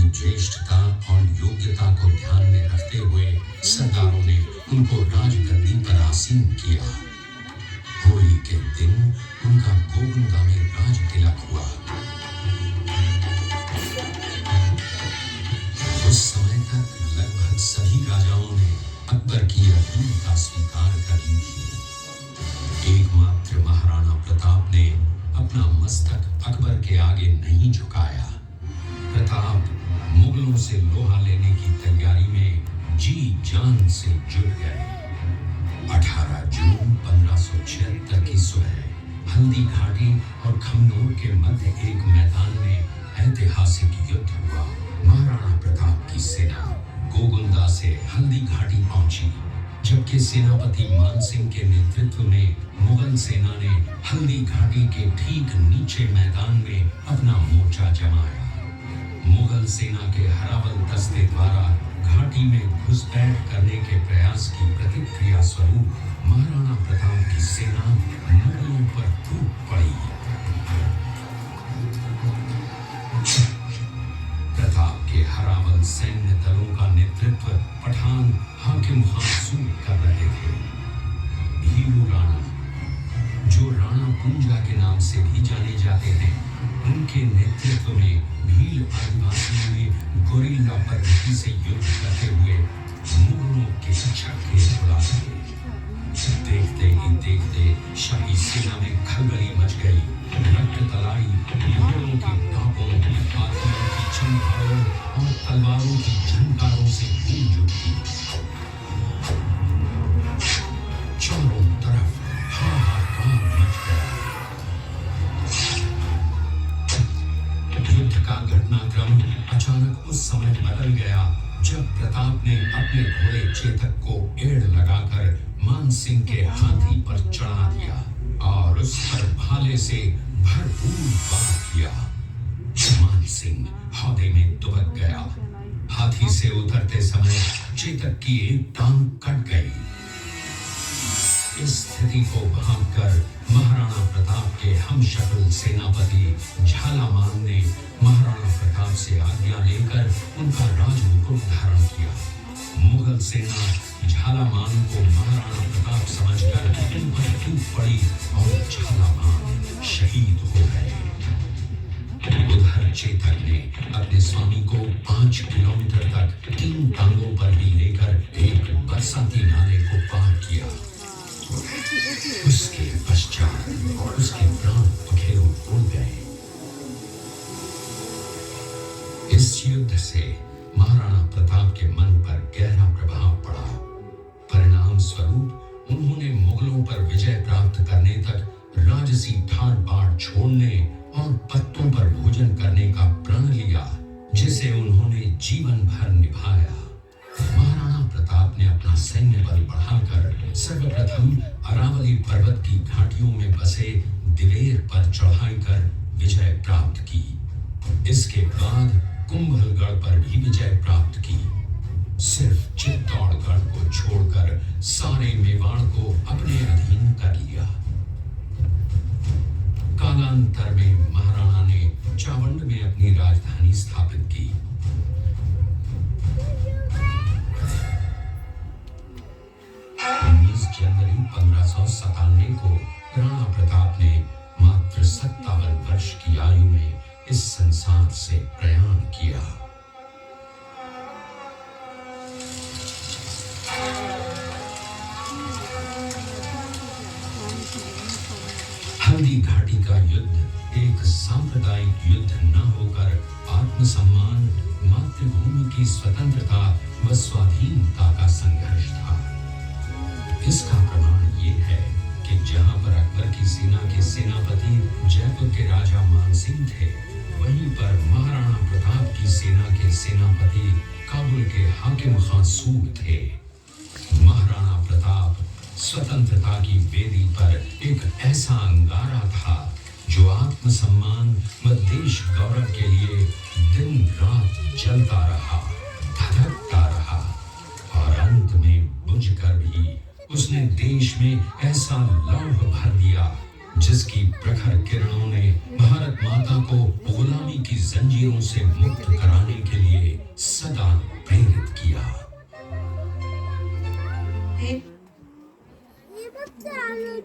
ज्येष्ठता और योग्यता को ध्यान में रखते हुए सरदारों ने उनको राजगद्दी पर आसीन किया। होली के दिन उनका गोविंदा में राज तिलक हुआ। उस समय तक लगभग सभी राजाओं ने अकबर की रसूलता स्वीकार कर ली थी। एकमात्र महाराणा प्रताप ने अपना मस्तक अकबर के आगे नहीं झुकाया। प्रताप मुगलों से लोहा लेने की तैयारी में जी जान से जुट गए। 18 जून 1576 की सुबह हल्दी घाटी और खमनोर के मध्य एक मैदान में ऐतिहासिक युद्ध हुआ। महाराणा प्रताप की सेना गोगुंदा से हल्दी घाटी पहुंची, जबकि सेनापति मान सिंह के नेतृत्व में मुगल सेना ने हल्दी घाटी के ठीक नीचे मैदान में अपना मोर्चा जमाया। मुगल सेना के हरावल दस्ते द्वारा घाटी में घुसपैठ करने के प्रयास की प्रतिक्रिया स्वरूप महाराणा प्रताप की सेना मुगलों पर टूट पड़ी। प्रताप के हरावल सैन्य दलों का नेतृत्व पठान हाकिम खान सूर कर रहे थे। भीलू राणा, जो राणा पूंजा के नाम से भी जाने जाते हैं, उनके नेतृत्व में भील आदिवासियों ने गोरिल्ला पद्धति से युद्ध करते हुए मुगलों के छक्के छुड़ा दिए। देखते ही देखते शाही सेना में खलबली मच गई। रक्त तलाई घोड़ों के टापों, हाथियों की चमकारों और तलवारों की झंकारों से गूंज उठी। चारों तरफ हाहाकार मच गया। युद्ध का घटनाक्रम अचानक उस समय बदल गया जब प्रताप ने अपने घोड़े चेतक को एड़ लगाकर मान सिंह के हाथी पर चढ़ा दिया और उस पर भाले से भरपूर वार किया। मान सिंह हौदे में दुबक गया। हाथी से उतरते समय चेतक की एक टांग कट गई। इस स्थिति को भांपकर महाराणा प्रताप के हमशक्ल सेनापति झालामान ने महाराणा प्रताप से आज्ञा लेकर उनका राजमुकुट धारण किया। मुगल सेना झालामान को महाराणा प्रताप समझकर उन पर टूट पड़ी और झालामान शहीद हो गए। उधर चेतक ने अपने स्वामी को 5 किलोमीटर तक 3 टांगों पर ही लेकर एक बरसाती नाले को पार किया। उसके पश्चात उसके प्राण पखेरु उड़ गए। इस युद्ध से महाराणा प्रताप के मन पर गहरा प्रभाव पड़ा। परिणाम स्वरूप उन्होंने मुगलों पर विजय प्राप्त करने तक राजसी ठाट बाट छोड़ने और पत्तों पर भोजन करने का प्रण लिया, जिसे उन्होंने जीवन भर निभाया। महाराणा प्रताप ने अपना सैन्य बल बढ़ाकर सर्वप्रथम अरावली पर्वत की घाटियों में बसे दिवेर पर चढ़ाई कर विजय प्राप्त की। इसके बाद कुंभलगढ़ पर भी विजय प्राप्त की। सिर्फ चित्तौड़गढ़ को छोड़कर सारे मेवाड़ को अपने अधीन कर लिया। कालांतर में महाराणा ने चावंड में अपनी राजधानी स्थापित की। 19 जनवरी 1597 को राणा प्रताप ने मात्र 57 वर्ष की आयु में इस संसार से प्रयाण किया। हल्दी घाटी का युद्ध एक सांप्रदायिक युद्ध न होकर आत्मसम्मान, मातृभूमि की स्वतंत्रता व स्वाधीनता का संघर्ष था। इसका प्रमाण ये है कि जहां पर अकबर की सेना के सेनापति जयपुर के राजा मान सिंह थे, वहीं पर महाराणा प्रताप की सेना के सेनापति काबुल के हाकिम खान सूर थे। महाराणा प्रताप स्वतंत्रता की वेदी पर एक ऐसा अंगारा था जो आत्मसम्मान व देश गौरव के लिए दिन रात जलता रहा, धधकता रहा और अंत में बुझकर भी उसने देश में ऐसा लौह भर दिया जिसकी प्रखर किरणों ने भारत माता को गुलामी की जंजीरों से मुक्त कराने के लिए हे